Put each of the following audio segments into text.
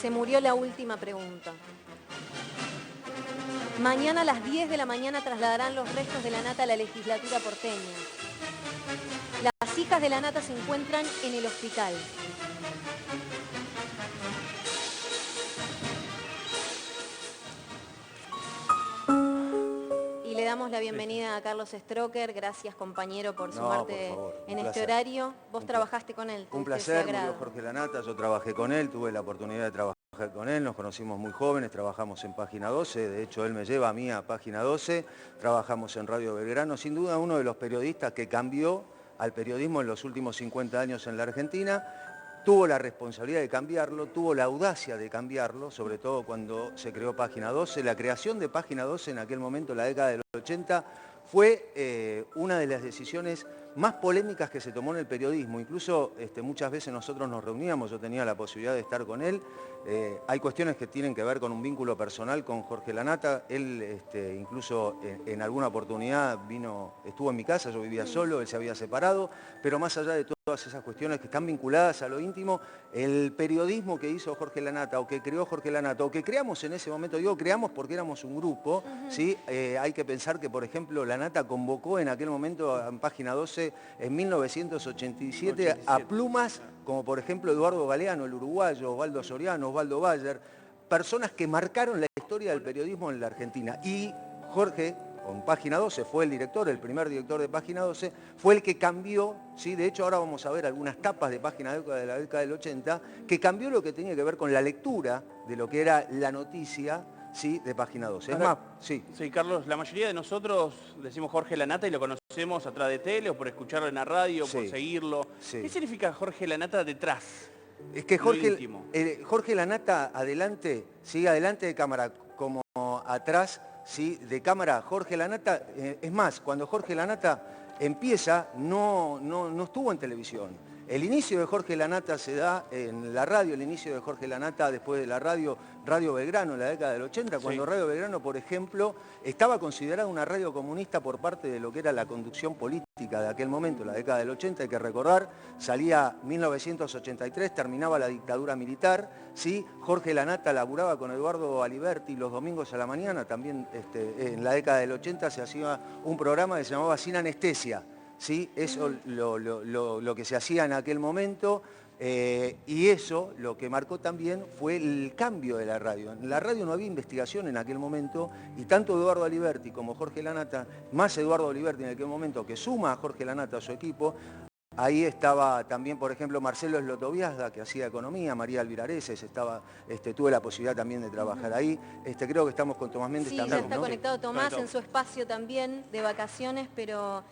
Se murió la última pregunta. Mañana a las 10 de la mañana trasladarán los restos de la Nata a la legislatura porteña. Las hijas de la Nata se encuentran en el hospital. Y le damos la bienvenida a Carlos Stroker. Gracias, compañero, por sumarte por favor, en este horario. Vos trabajaste con él. Un placer, murió Jorge Lanata, yo trabajé con él, tuve la oportunidad de trabajar con él, nos conocimos muy jóvenes, trabajamos en Página 12, de hecho él me lleva a mí a Página 12, trabajamos en Radio Belgrano, sin duda uno de los periodistas que cambió al periodismo en los últimos 50 años en la Argentina. Tuvo la responsabilidad de cambiarlo, tuvo la audacia de cambiarlo, sobre todo cuando se creó Página 12. La creación de Página 12 en aquel momento, en la década de los 80, fue una de las decisiones más polémicas que se tomó en el periodismo. Incluso muchas veces nosotros nos reuníamos, yo tenía la posibilidad de estar con él. Hay cuestiones que tienen que ver con un vínculo personal con Jorge Lanata. Él incluso en alguna oportunidad estuvo en mi casa, yo vivía solo, él se había separado, pero más allá de todas esas cuestiones que están vinculadas a lo íntimo, el periodismo que hizo Jorge Lanata o que creó Jorge Lanata o que creamos en ese momento, digo creamos porque éramos un grupo, ¿sí? Hay que pensar que, por ejemplo, Lanata convocó en aquel momento en Página 12 en 1987 a plumas como por ejemplo Eduardo Galeano, el uruguayo, Osvaldo Soriano, Osvaldo Bayer, personas que marcaron la historia del periodismo en la Argentina. Y Jorge, con Página 12, fue el director, el primer director de Página 12, fue el que cambió, ¿sí? De hecho ahora vamos a ver algunas tapas de Página 12 de la década del 80, que cambió lo que tenía que ver con la lectura de lo que era la noticia, ¿sí? De Página 12. Es más, sí. Sí, Carlos, la mayoría de nosotros decimos Jorge Lanata y lo conocemos a través de tele o por escucharlo en la radio, Sí. por seguirlo. Sí. ¿Qué significa Jorge Lanata detrás? Es que Jorge, Jorge Lanata adelante, sí, adelante de cámara, como atrás, sí, de cámara. Jorge Lanata, es más, cuando Jorge Lanata empieza, no estuvo en televisión. El inicio de Jorge Lanata se da en la radio, el inicio de Jorge Lanata después de la Radio Belgrano en la década del 80, cuando Sí. Radio Belgrano, por ejemplo, estaba considerada una radio comunista por parte de lo que era la conducción política de aquel momento, la década del 80, hay que recordar, salía 1983, terminaba la dictadura militar, ¿sí? Jorge Lanata laburaba con Eduardo Aliberti los domingos a la mañana, también en la década del 80 se hacía un programa que se llamaba Sin Anestesia. ¿Sí? Eso lo que se hacía en aquel momento y eso lo que marcó también fue el cambio de la radio. En la radio no había investigación en aquel momento y tanto Eduardo Aliberti como Jorge Lanata, más Eduardo Aliberti en aquel momento que suma a Jorge Lanata a su equipo, ahí estaba también, por ejemplo, Marcelo Slotoviazda, que hacía economía, María Alvirareses, tuve la posibilidad también de trabajar ahí. Creo que estamos con Tomás Méndez Sí, también, ya está ¿no? conectado Tomás en su espacio también de vacaciones, pero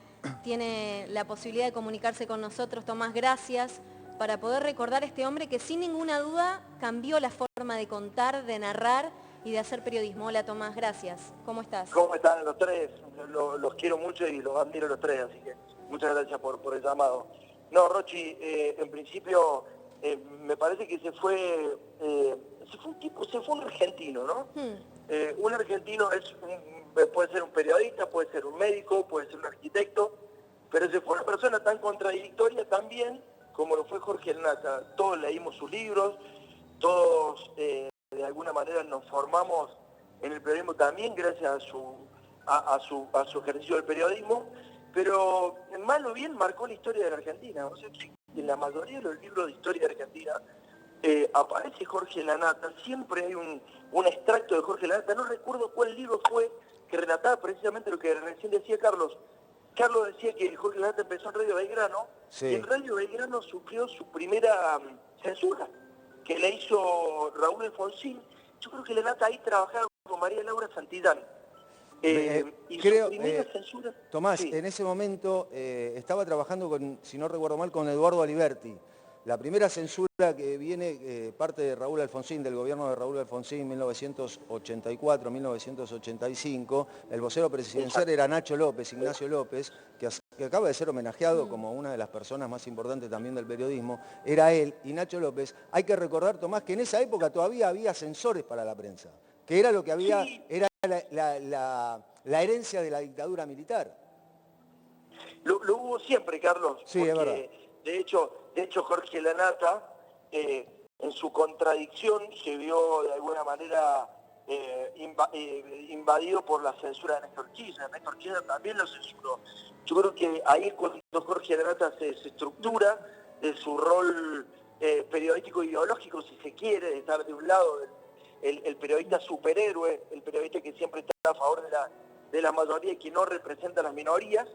tiene la posibilidad de comunicarse con nosotros. Tomás, gracias, para poder recordar a este hombre que sin ninguna duda cambió la forma de contar, de narrar y de hacer periodismo. Hola Tomás, gracias. ¿Cómo estás? ¿Cómo están los tres? Los quiero mucho y los admiro los tres, así que muchas gracias por el llamado. No, Rochi, en principio me parece que se fue un argentino, ¿no? Un argentino puede ser un periodista, puede ser un médico, puede ser un arquitecto, pero se fue una persona tan contradictoria también como lo fue Jorge Lanata. Todos leímos sus libros, todos de alguna manera nos formamos en el periodismo también gracias a su ejercicio del periodismo, pero mal o bien marcó la historia de la Argentina. O sea, en la mayoría de los libros de historia de Argentina aparece Jorge Lanata, siempre hay un extracto de Jorge Lanata. No recuerdo cuál libro fue que relataba precisamente lo que recién decía Carlos. Carlos decía que Jorge Lanata empezó en Radio Belgrano, Sí. y en Radio Belgrano sufrió su primera censura, que le hizo Raúl Alfonsín. Yo creo que Lanata ahí trabajaba con María Laura Santillán. Y creo, su primera censura... Tomás, Sí. en ese momento estaba trabajando con, si no recuerdo mal, con Eduardo Aliberti. La primera censura que viene parte de Raúl Alfonsín, del gobierno de Raúl Alfonsín, 1984-1985. El vocero presidencial era Nacho López, Ignacio López, que acaba de ser homenajeado como una de las personas más importantes también del periodismo. Era él y Nacho López. Hay que recordar, Tomás, que en esa época todavía había censores para la prensa, que era lo que había, Sí. era la herencia de la dictadura militar. Lo hubo siempre, Carlos, Sí, es verdad. porque de hecho Jorge Lanata en su contradicción se vio de alguna manera invadido por la censura de Néstor Kirchner. Néstor Kirchner también lo censuró. Yo creo que ahí es cuando Jorge Lanata se estructura de su rol periodístico ideológico, si se quiere, de estar de un lado el periodista superhéroe, el periodista que siempre está a favor de la mayoría y que no representa a las minorías.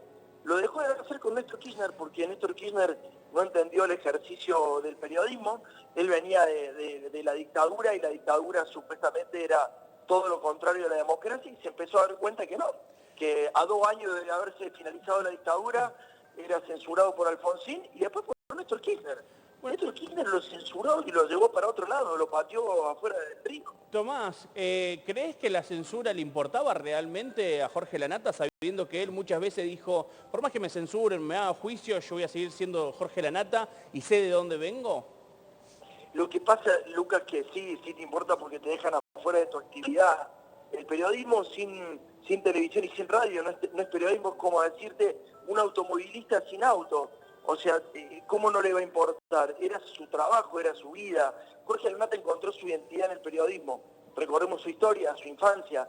Lo dejó de hacer con Néstor Kirchner porque Néstor Kirchner no entendió el ejercicio del periodismo. Él venía de la dictadura y la dictadura supuestamente era todo lo contrario de la democracia y se empezó a dar cuenta que no, que a 2 años de haberse finalizado la dictadura era censurado por Alfonsín y después por Néstor Kirchner. Néstor Kirchner lo censuró y lo llevó para otro lado, lo pateó afuera del río. Tomás, ¿crees que la censura le importaba realmente a Jorge Lanata, sabiendo que él muchas veces dijo, por más que me censuren, me haga juicio, yo voy a seguir siendo Jorge Lanata y sé de dónde vengo? Lo que pasa, Lucas, que sí te importa porque te dejan afuera de tu actividad. El periodismo sin televisión y sin radio no es periodismo, como decirte un automovilista sin auto. O sea, ¿cómo no le va a importar? Era su trabajo, era su vida. Jorge Lanata encontró su identidad en el periodismo. Recordemos su historia, su infancia.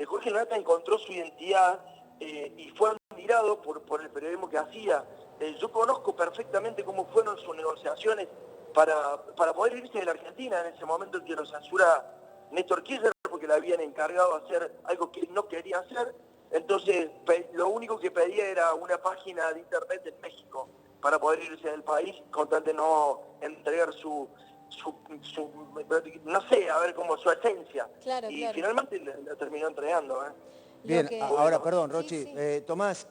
Jorge Lanata encontró su identidad y fue admirado por el periodismo que hacía. Yo conozco perfectamente cómo fueron sus negociaciones para poder irse de la Argentina en ese momento en que lo censura Néstor Kirchner, porque le habían encargado de hacer algo que él no quería hacer. Entonces, lo único que pedía era una página de internet en México para poder irse del país, con tal de no entregar su no sé, a ver, como su esencia. Claro, y claro. finalmente la terminó entregando. Bien, ahora, perdón, Sí, Rochi. sí. Tomás,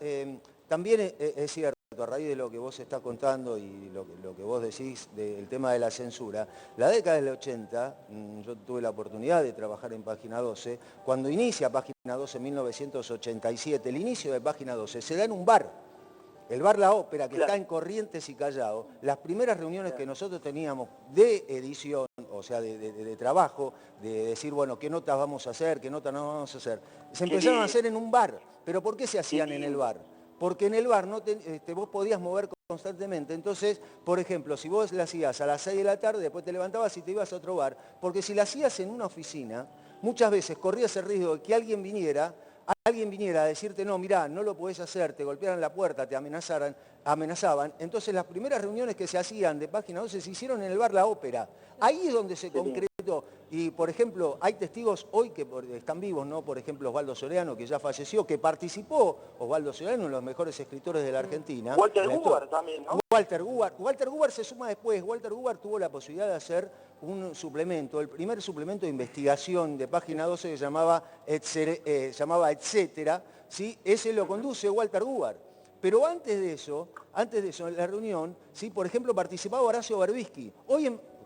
también es cierto, a raíz de lo que vos estás contando y lo que vos decís del tema de la censura, la década del 80, yo tuve la oportunidad de trabajar en Página 12, cuando inicia Página 12 en 1987, el inicio de Página 12 se da en un bar. El bar La Ópera, que está en Corrientes y Callao, las primeras reuniones que nosotros teníamos de edición, o sea, de trabajo, de decir, bueno, qué notas vamos a hacer, qué notas no vamos a hacer, se empezaron a hacer en un bar. ¿Pero por qué se hacían en el bar? Porque en el bar vos podías mover constantemente. Entonces, por ejemplo, si vos la hacías a las 6 de la tarde, después te levantabas y te ibas a otro bar, porque si la hacías en una oficina, muchas veces corrías el riesgo de que alguien viniera a decirte, no, mirá, no lo podés hacer, te golpearan la puerta, te amenazaban. Entonces las primeras reuniones que se hacían de Página 12 se hicieron en el bar La Ópera. Ahí es donde se concretó. Y, por ejemplo, hay testigos hoy que están vivos, ¿no? Por ejemplo, Osvaldo Soriano, que ya falleció, que participó, Osvaldo Soriano, uno de los mejores escritores de la Argentina. Walter Gubar también, ¿no? Walter Gubar se suma después. Walter Gubar tuvo la posibilidad de hacer un suplemento, el primer suplemento de investigación de Página 12 que llamaba Etcétera, ¿sí? Ese lo conduce Walter Gubar. Pero antes de eso, en la reunión, ¿sí? Por ejemplo, participaba Horacio Berbisky.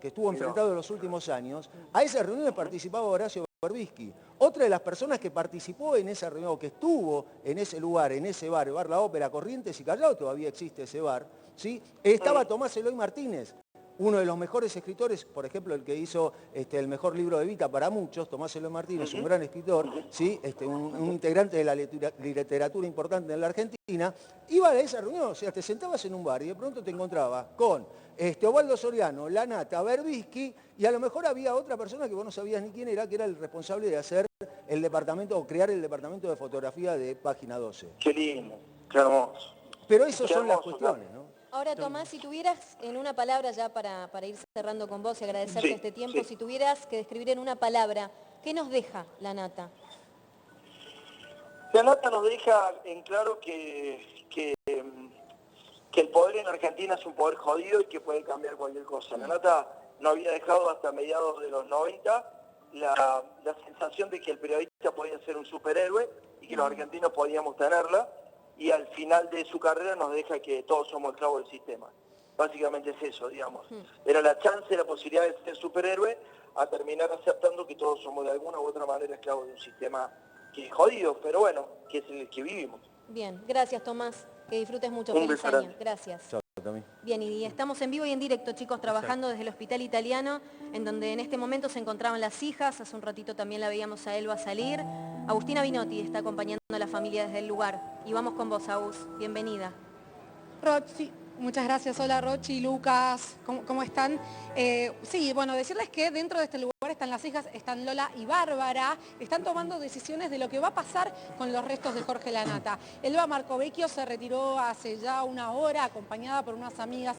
Que estuvo enfrentado en los últimos años, a esas reuniones participaba Horacio Berbisky. Otra de las personas que participó en esa reunión, que estuvo en ese lugar, en ese bar, el bar La Ópera, Corrientes y Callao, todavía existe ese bar, ¿sí? Estaba Tomás Eloy Martínez, uno de los mejores escritores, por ejemplo, el que hizo el mejor libro de Evita para muchos, Tomás Eloy Martínez, un gran escritor, ¿sí? un integrante de la literatura importante en la Argentina, iba a esa reunión, o sea, te sentabas en un bar y de pronto te encontrabas con Osvaldo Soriano, Lanata, Berbisky, y a lo mejor había otra persona que vos no sabías ni quién era, que era el responsable de hacer el departamento, o crear el departamento de fotografía de Página 12. Qué lindo, qué hermoso. Pero esas son las cuestiones, ¿no? Ahora, Tomás, si tuvieras en una palabra, ya para ir cerrando con vos y agradecerte este tiempo, si tuvieras que describir en una palabra, ¿qué nos deja Lanata? Lanata nos deja en claro que el poder en Argentina es un poder jodido y que puede cambiar cualquier cosa. Lanata no había dejado hasta mediados de los 90 la sensación de que el periodista podía ser un superhéroe y que los argentinos podíamos tenerla, y al final de su carrera nos deja que todos somos esclavos del sistema. Básicamente es eso, digamos. Era la chance, la posibilidad de ser superhéroe, a terminar aceptando que todos somos de alguna u otra manera esclavos de un sistema que es jodido, pero bueno, que es en el que vivimos. Bien, gracias, Tomás. Que disfrutes mucho. Un Feliz beso año. Gracias. Chao, también. Bien, y estamos en vivo y en directo, chicos, trabajando desde el Hospital Italiano, en donde en este momento se encontraban las hijas. Hace un ratito también la veíamos a Elba salir. Agustina Binotti está acompañando a la familia desde el lugar. Y vamos con vos, Agus. Bienvenida. Rochi, Muchas gracias. Hola Rochi, Lucas, ¿cómo están? Sí, bueno, decirles que dentro de este lugar están las hijas, están Lola y Bárbara, están tomando decisiones de lo que va a pasar con los restos de Jorge Lanata. Elba Marcovecchio se retiró hace ya una hora acompañada por unas amigas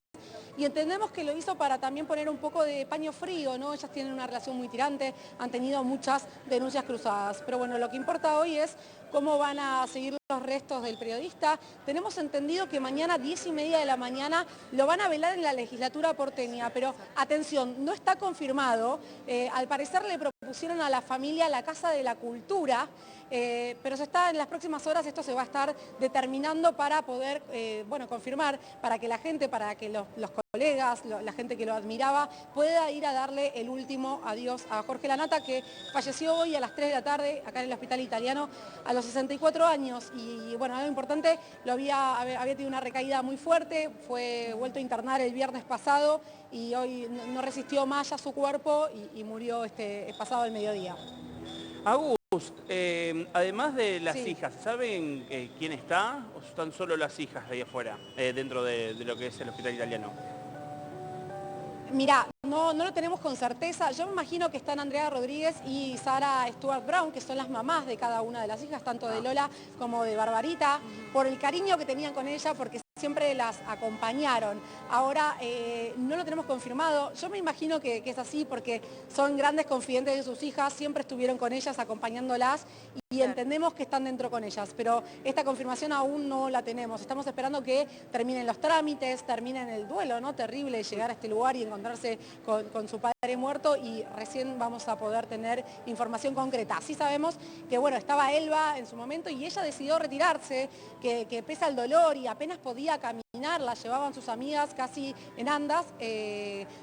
y entendemos que lo hizo para también poner un poco de paño frío, ¿no? Ellas tienen una relación muy tirante, han tenido muchas denuncias cruzadas. Pero bueno, lo que importa hoy es cómo van a seguir los restos del periodista. Tenemos entendido que mañana 10:30 de la mañana lo van a velar en la legislatura porteña, pero atención, no está confirmado. Al parecer le propusieron a la familia la Casa de la Cultura, pero en las próximas horas esto se va a estar determinando para poder, confirmar, para que la gente, para que los colegas, la gente que lo admiraba, pueda ir a darle el último adiós a Jorge Lanata, que falleció hoy a las 3 de la tarde acá en el Hospital Italiano a los 64 años. Y bueno, algo importante, había tenido una recaída muy fuerte, fue vuelto a internar el viernes pasado y hoy no resistió más ya su cuerpo y murió pasado el mediodía. Agus, además de las Sí. hijas, ¿saben quién está o están solo las hijas ahí afuera, dentro de lo que es el Hospital Italiano? Mirá, no lo tenemos con certeza. Yo me imagino que están Andrea Rodríguez y Sara Stuart Brown, que son las mamás de cada una de las hijas, tanto de Lola como de Barbarita, por el cariño que tenían con ella, porque siempre las acompañaron. Ahora no lo tenemos confirmado. Yo me imagino que es así porque son grandes confidentes de sus hijas, siempre estuvieron con ellas acompañándolas y entendemos que están dentro con ellas, pero esta confirmación aún no la tenemos. Estamos esperando que terminen los trámites, terminen el duelo, ¿no? Terrible llegar a este lugar y encontrarse con su padre muerto y recién vamos a poder tener información concreta. Sí sabemos que, bueno, estaba Elba en su momento y ella decidió retirarse, que pese al dolor y apenas podía caminar, la llevaban sus amigas casi en andas,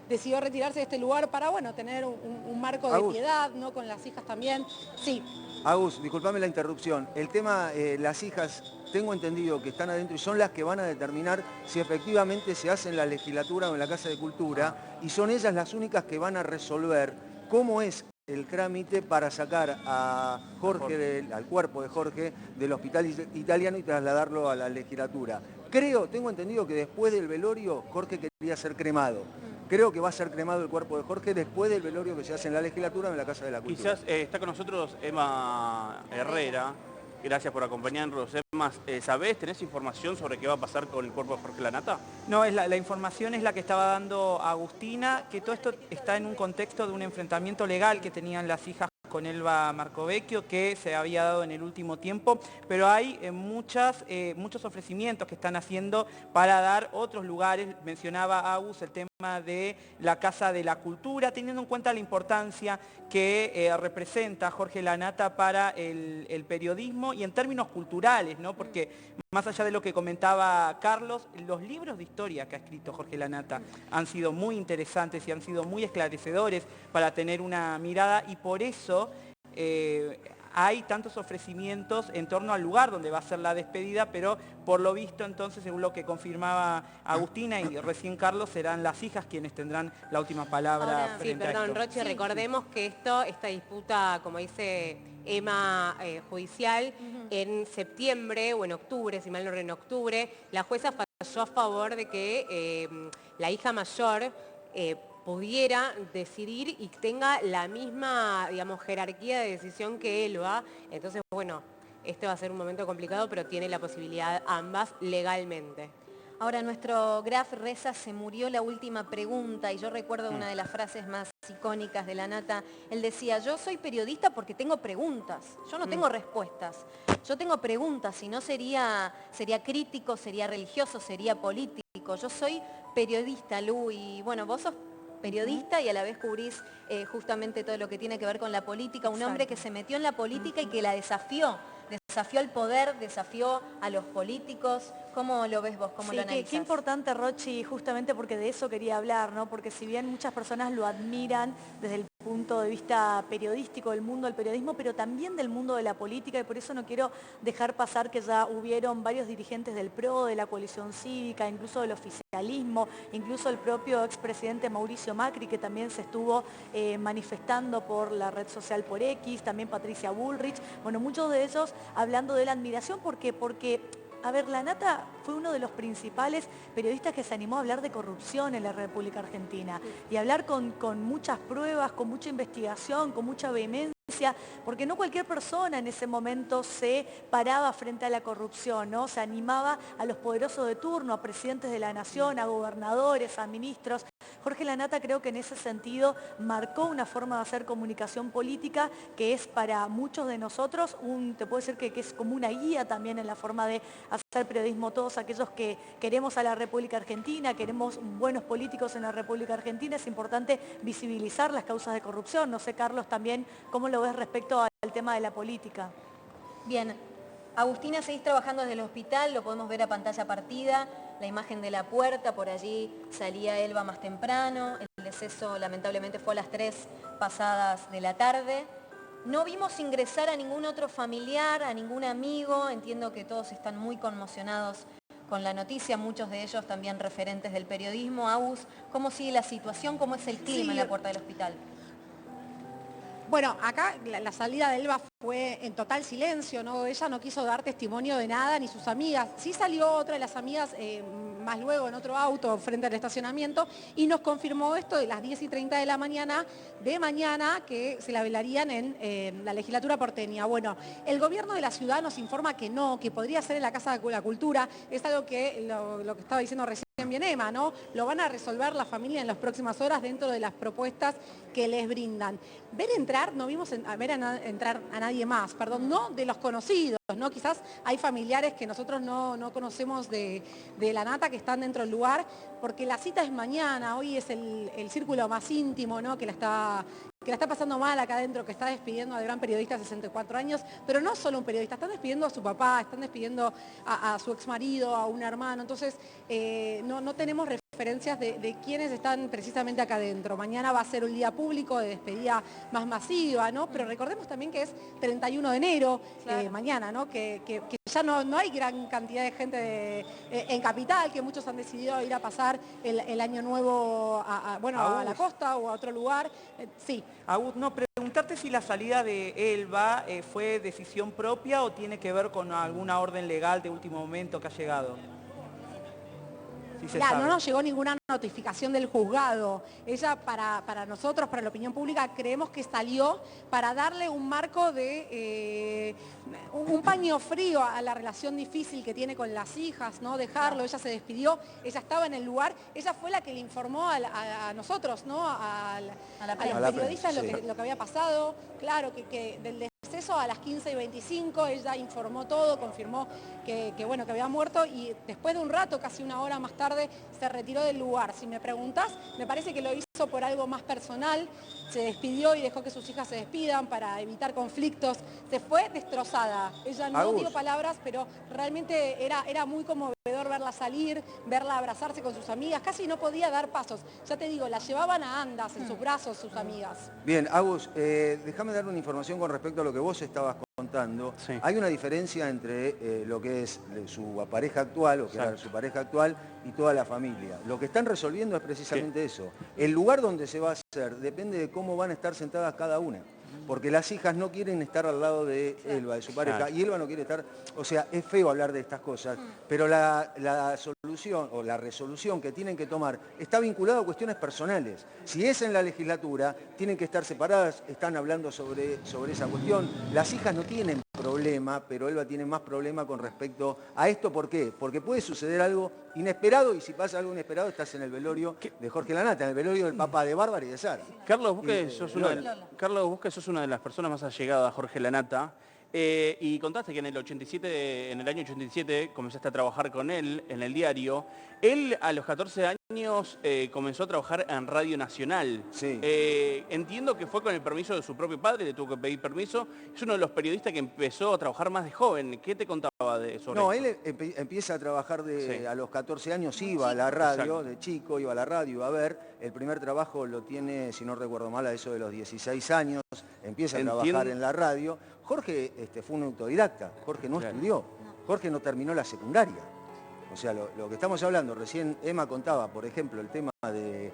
decidió retirarse de este lugar para, bueno, tener un marco de piedad, ¿no? Con las hijas también. Sí. Agus, disculpame la interrupción. El tema, las hijas, tengo entendido que están adentro y son las que van a determinar si efectivamente se hace en la legislatura o en la Casa de Cultura y son ellas las únicas que van a resolver cómo es el trámite para sacar a Jorge, al cuerpo de Jorge del Hospital Italiano y trasladarlo a la legislatura. Tengo entendido que después del velorio Jorge quería ser cremado. Creo que va a ser cremado el cuerpo de Jorge después del velorio que se hace en la legislatura o en la Casa de la Cultura. Quizás está con nosotros Emma Herrera. Gracias por acompañarnos. Emma, ¿sabés, tenés información sobre qué va a pasar con el cuerpo de Jorge Lanata? No, la información es la que estaba dando Agustina, que todo esto está en un contexto de un enfrentamiento legal que tenían las hijas con Elba Marcovecchio, que se había dado en el último tiempo, pero hay muchos ofrecimientos que están haciendo para dar otros lugares. Mencionaba Agus el tema de la Casa de la Cultura, teniendo en cuenta la importancia que representa Jorge Lanata para el periodismo y en términos culturales, ¿no? Porque más allá de lo que comentaba Carlos, los libros de historia que ha escrito Jorge Lanata han sido muy interesantes y han sido muy esclarecedores para tener una mirada y por eso hay tantos ofrecimientos en torno al lugar donde va a ser la despedida, pero por lo visto entonces, según lo que confirmaba Agustina y recién Carlos, serán las hijas quienes tendrán la última palabra. Ahora, frente a perdón, esto. Rochi, recordemos que esta disputa, como dice Emma, judicial, en septiembre o en octubre, si mal no recuerdo, en octubre, la jueza falló a favor de que la hija mayor pudiera decidir y tenga la misma, digamos, jerarquía de decisión que Elba. Entonces, bueno, este va a ser un momento complicado, pero tiene la posibilidad ambas legalmente. Ahora, nuestro Graf reza, se murió la última pregunta, y yo recuerdo una de las frases más icónicas de Lanata. Él decía, yo soy periodista porque tengo preguntas, yo no tengo respuestas. Yo tengo preguntas, si no sería crítico, sería religioso, sería político. Yo soy periodista, Lu, y bueno, vos sos periodista y a la vez cubrís justamente todo lo que tiene que ver con la política. Un hombre que se metió en la política y que la desafió al poder, desafió a los políticos. ¿Cómo lo ves vos? ¿Cómo lo analizás? Qué importante, Rochi, justamente porque de eso quería hablar, ¿no? Porque si bien muchas personas lo admiran desde el punto de vista periodístico, del mundo del periodismo, pero también del mundo de la política, y por eso no quiero dejar pasar que ya hubieron varios dirigentes del PRO, de la coalición cívica, incluso del oficialismo, incluso el propio expresidente Mauricio Macri, que también se estuvo manifestando por la red social por X, también Patricia Bullrich, bueno, muchos de ellos hablando de la admiración, ¿por qué? Porque A ver, Lanata fue uno de los principales periodistas que se animó a hablar de corrupción en la República Argentina y hablar con muchas pruebas, con mucha investigación, con mucha vehemencia, porque no cualquier persona en ese momento se paraba frente a la corrupción, ¿no? Se animaba a los poderosos de turno, a presidentes de la nación, a gobernadores, a ministros. Jorge Lanata creo que en ese sentido marcó una forma de hacer comunicación política que es para muchos de nosotros, te puedo decir que es como una guía también en la forma de hacer periodismo. Todos aquellos que queremos a la República Argentina, queremos buenos políticos en la República Argentina, es importante visibilizar las causas de corrupción. No sé, Carlos, también cómo lo ves respecto al tema de la política. Bien, Agustina, seguís trabajando desde el hospital, lo podemos ver a pantalla partida, la imagen de la puerta, por allí salía Elba más temprano, el deceso lamentablemente fue a las 3 pasadas de la tarde. No vimos ingresar a ningún otro familiar, a ningún amigo, entiendo que todos están muy conmocionados con la noticia, muchos de ellos también referentes del periodismo. Agus, ¿cómo sigue la situación? ¿Cómo es el clima en la puerta del hospital? Bueno, acá la salida de Elba fue en total silencio, ¿no? Ella no quiso dar testimonio de nada, ni sus amigas. Sí salió otra de las amigas más luego en otro auto frente al estacionamiento y nos confirmó esto de las 10:30 de la mañana de mañana que se la velarían en la legislatura porteña. Bueno, el gobierno de la ciudad nos informa que no, que podría ser en la Casa de la Cultura. Es algo que lo que estaba diciendo recién bien Emma, ¿no? Lo van a resolver la familia en las próximas horas dentro de las propuestas que les brindan. Ver entrar, no vimos entrar a nadie más, perdón, no de los conocidos, ¿no? Quizás hay familiares que nosotros no conocemos de Lanata que están dentro del lugar, porque la cita es mañana, hoy es el círculo más íntimo, ¿no? Que la está pasando mal acá adentro, que está despidiendo al gran periodista de 64 años, pero no solo un periodista, están despidiendo a su papá, están despidiendo a su exmarido, a un hermano, entonces no tenemos referencias de quiénes están precisamente acá adentro. Mañana va a ser un día público de despedida más masiva, ¿no? Pero recordemos también que es 31 de enero, claro. Mañana, ¿no? Que ya no hay gran cantidad de gente en Capital, que muchos han decidido ir a pasar el año nuevo a la costa o a otro lugar. Sí. Agus, no, preguntarte si la salida de Elba fue decisión propia o tiene que ver con alguna orden legal de último momento que ha llegado. No nos llegó ninguna notificación del juzgado. Ella, para nosotros, para la opinión pública, creemos que salió para darle un marco de un paño frío a la relación difícil que tiene con las hijas, ¿no? Dejarlo, ella se despidió, ella estaba en el lugar, ella fue la que le informó a nosotros, ¿no? A los periodistas lo que había pasado, claro, que del deceso a las 15:25 ella informó todo, confirmó que había muerto y después de un rato, casi una hora más tarde, se retiró del lugar. Si me preguntás, me parece que lo hizo por algo más personal, se despidió y dejó que sus hijas se despidan para evitar conflictos. Se fue destrozada. Ella no dio palabras, pero realmente era muy conmovedor verla salir, verla abrazarse con sus amigas. Casi no podía dar pasos. Ya te digo, la llevaban a andas en sus brazos sus amigas. Bien, Agus, déjame dar una información con respecto a lo que vos estabas contando. Sí. Hay una diferencia entre lo que es su pareja actual, o que era su pareja actual, y toda la familia. Lo que están resolviendo es precisamente eso. El lugar donde se va a hacer depende de cómo van a estar sentadas cada una. Porque las hijas no quieren estar al lado de Elba, de su pareja, y Elba no quiere estar... O sea, es feo hablar de estas cosas, pero la solución o la resolución que tienen que tomar está vinculada a cuestiones personales. Si es en la legislatura, tienen que estar separadas, están hablando sobre esa cuestión. Las hijas no tienen problema, pero Elba tiene más problema con respecto a esto. ¿Por qué? Porque puede suceder algo inesperado, y si pasa algo inesperado estás en el velorio de Jorge Lanata, en el velorio del papá de Bárbara y de Sara. Carlos, vos que sos una de las personas más allegadas a Jorge Lanata, y contaste que en el año 87 comenzaste a trabajar con él en el diario. Él a los 14 años comenzó a trabajar en Radio Nacional. Sí. Entiendo que fue con el permiso de su propio padre, le tuvo que pedir permiso. Es uno de los periodistas que empezó a trabajar más de joven. ¿Qué te contaba sobre eso? Él empieza a trabajar a los 14 años, iba a la radio, de chico iba a la radio a ver. El primer trabajo lo tiene, si no recuerdo mal, a eso de los 16 años. Empieza a trabajar en la radio. Jorge fue un autodidacta, Jorge no estudió, Jorge no terminó la secundaria. O sea, lo que estamos hablando, recién Emma contaba, por ejemplo, el tema de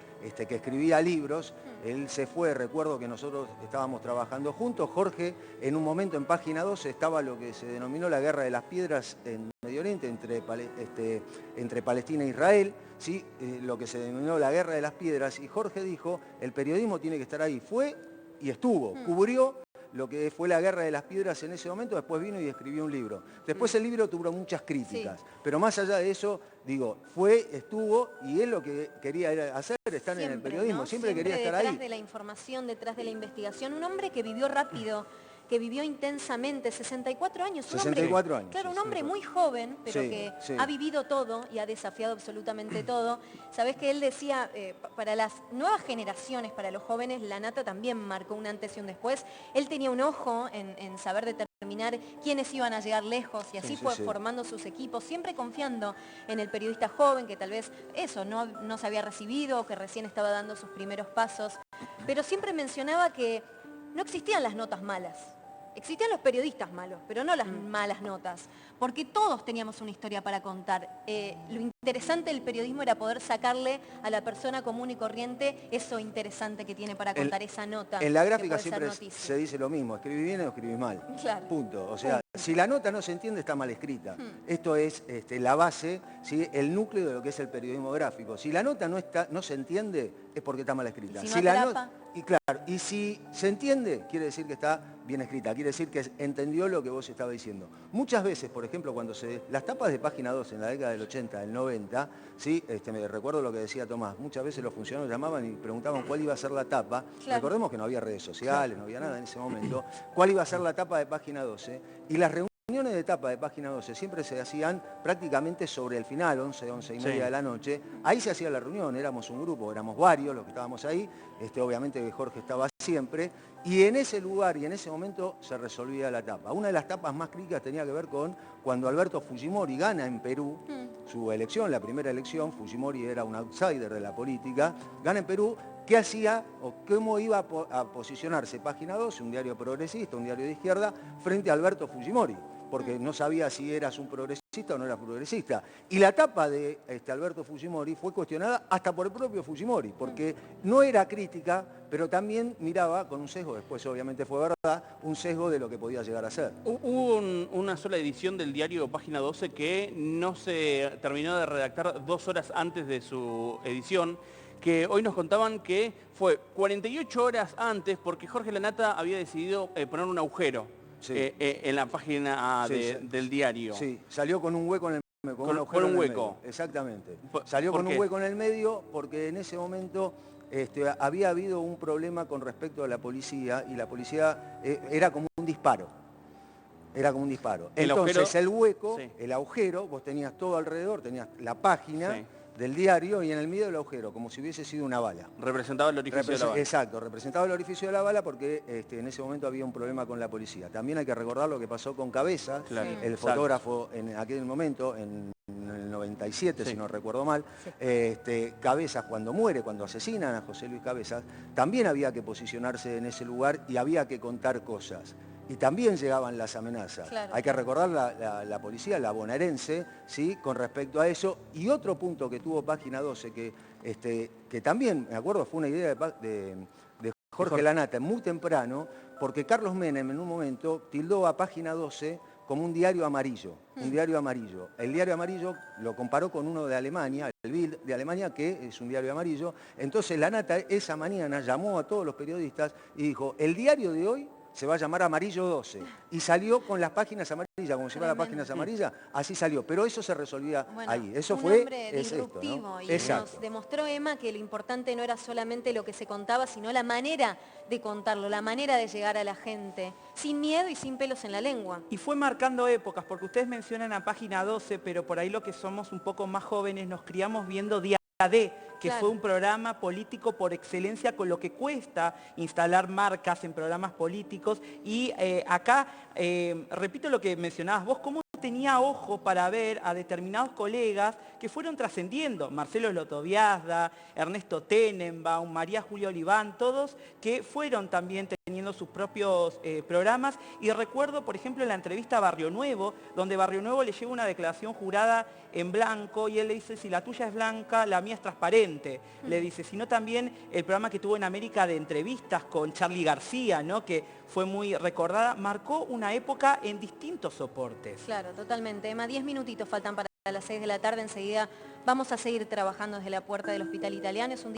que escribía libros, él se fue, recuerdo que nosotros estábamos trabajando juntos, Jorge, en un momento en Página 12 estaba lo que se denominó la Guerra de las Piedras en Medio Oriente, entre Palestina e Israel, ¿sí? Lo que se denominó la Guerra de las Piedras, y Jorge dijo, el periodismo tiene que estar ahí, fue y estuvo, cubrió lo que fue la Guerra de las Piedras en ese momento, después vino y escribió un libro. Después el libro tuvo muchas críticas, pero más allá de eso, digo, fue, estuvo, y él lo que quería era hacer, estar siempre, en el periodismo, ¿no? Siempre quería estar ahí. Detrás de la información, detrás de la investigación, un hombre que vivió rápido, que vivió intensamente, 64 años. 64 años. Claro, un hombre muy joven, pero que ha vivido todo y ha desafiado absolutamente todo. Sabés que él decía, para las nuevas generaciones, para los jóvenes, La Nata también marcó un antes y un después. Él tenía un ojo en saber determinar quiénes iban a llegar lejos y así fue formando sus equipos, siempre confiando en el periodista joven que tal vez eso no se había recibido o que recién estaba dando sus primeros pasos. Pero siempre mencionaba que no existían las notas malas. Existían los periodistas malos, pero no las malas notas, porque todos teníamos una historia para contar. Lo interesante del periodismo era poder sacarle a la persona común y corriente eso interesante que tiene para contar esa nota. En la gráfica siempre se dice lo mismo, escribí bien o escribí mal. Claro. Punto. O sea, si la nota no se entiende, está mal escrita. Esto es la base, ¿sí? El núcleo de lo que es el periodismo gráfico. Si la nota no se entiende, es porque está mal escrita. Y si no atrapa. Y si se entiende, quiere decir que está bien escrita, quiere decir que entendió lo que vos estabas diciendo. Muchas veces, por ejemplo, cuando las tapas de Página 12 en la década del 80, del 90, ¿sí? Me recuerdo lo que decía Tomás, muchas veces los funcionarios llamaban y preguntaban cuál iba a ser la tapa. Claro. Recordemos que no había redes sociales, no había nada en ese momento. ¿Cuál iba a ser la tapa de Página 12? Y las reuniones de etapa de Página 12 siempre se hacían prácticamente sobre el final, 11 y media de la noche. Ahí se hacía la reunión, éramos un grupo, éramos varios los que estábamos ahí, obviamente Jorge estaba siempre, y en ese lugar y en ese momento se resolvía la etapa. Una de las tapas más críticas tenía que ver con cuando Alberto Fujimori gana en Perú su elección, la primera elección. Fujimori era un outsider de la política, gana en Perú. ¿Qué hacía o cómo iba a posicionarse Página 12, un diario progresista, un diario de izquierda, frente a Alberto Fujimori? Porque no sabía si eras un progresista o no eras progresista. Y la tapa de Alberto Fujimori fue cuestionada hasta por el propio Fujimori, porque no era crítica, pero también miraba con un sesgo, después obviamente fue verdad, un sesgo de lo que podía llegar a ser. Hubo una sola edición del diario Página 12 que no se terminó de redactar 2 horas antes de su edición, que hoy nos contaban que fue 48 horas antes porque Jorge La Nata había decidido poner un agujero en la página del diario. Sí, salió con un hueco en el con un hueco. Exactamente. Salió con un hueco en el medio porque en ese momento había habido un problema con respecto a la policía y la policía era como un disparo. Era como un disparo. Entonces el hueco, el agujero, vos tenías todo alrededor, tenías la página del diario y en el medio del agujero, como si hubiese sido una bala. Representaba el orificio de la bala. Exacto, representaba el orificio de la bala porque en ese momento había un problema con la policía. También hay que recordar lo que pasó con Cabezas, el fotógrafo en aquel momento, en el 97, si no recuerdo mal. Cabezas cuando muere, cuando asesinan a José Luis Cabezas, también había que posicionarse en ese lugar y había que contar cosas. Y también llegaban las amenazas. Claro. Hay que recordar la policía, la bonaerense, ¿sí? Con respecto a eso. Y otro punto que tuvo Página 12, que también, me acuerdo, fue una idea de Jorge La Nata muy temprano, porque Carlos Menem en un momento tildó a Página 12 como un diario amarillo. Un diario amarillo. El diario amarillo lo comparó con uno de Alemania, el Bild de Alemania, que es un diario amarillo. Entonces La Nata esa mañana llamó a todos los periodistas y dijo, el diario de hoy se va a llamar Amarillo 12. Y salió con las páginas amarillas, como si fuera las páginas amarillas, así salió. Pero eso se resolvía ahí. Eso fue hombre disruptivo, ¿no? Y nos demostró Emma que lo importante no era solamente lo que se contaba, sino la manera de contarlo, la manera de llegar a la gente, sin miedo y sin pelos en la lengua. Y fue marcando épocas, porque ustedes mencionan a Página 12, pero por ahí lo que somos un poco más jóvenes, nos criamos viendo Día D, que fue un programa político por excelencia, con lo que cuesta instalar marcas en programas políticos. Y acá, repito lo que mencionabas vos, cómo tenía ojo para ver a determinados colegas que fueron trascendiendo, Marcelo Lotoviazda, Ernesto Tenenbaum, María Julia Oliván, todos que fueron también teniendo sus propios programas, y recuerdo, por ejemplo, en la entrevista a Barrio Nuevo, donde Barrio Nuevo le lleva una declaración jurada en blanco y él le dice, si la tuya es blanca, la mía es transparente, le dice, sino también el programa que tuvo en América de entrevistas con Charly García, ¿no? Que fue muy recordada, marcó una época en distintos soportes. Claro, totalmente. Emma, 10 minutitos faltan para las 6 de la tarde, enseguida vamos a seguir trabajando desde la puerta del Hospital Italiano. Es un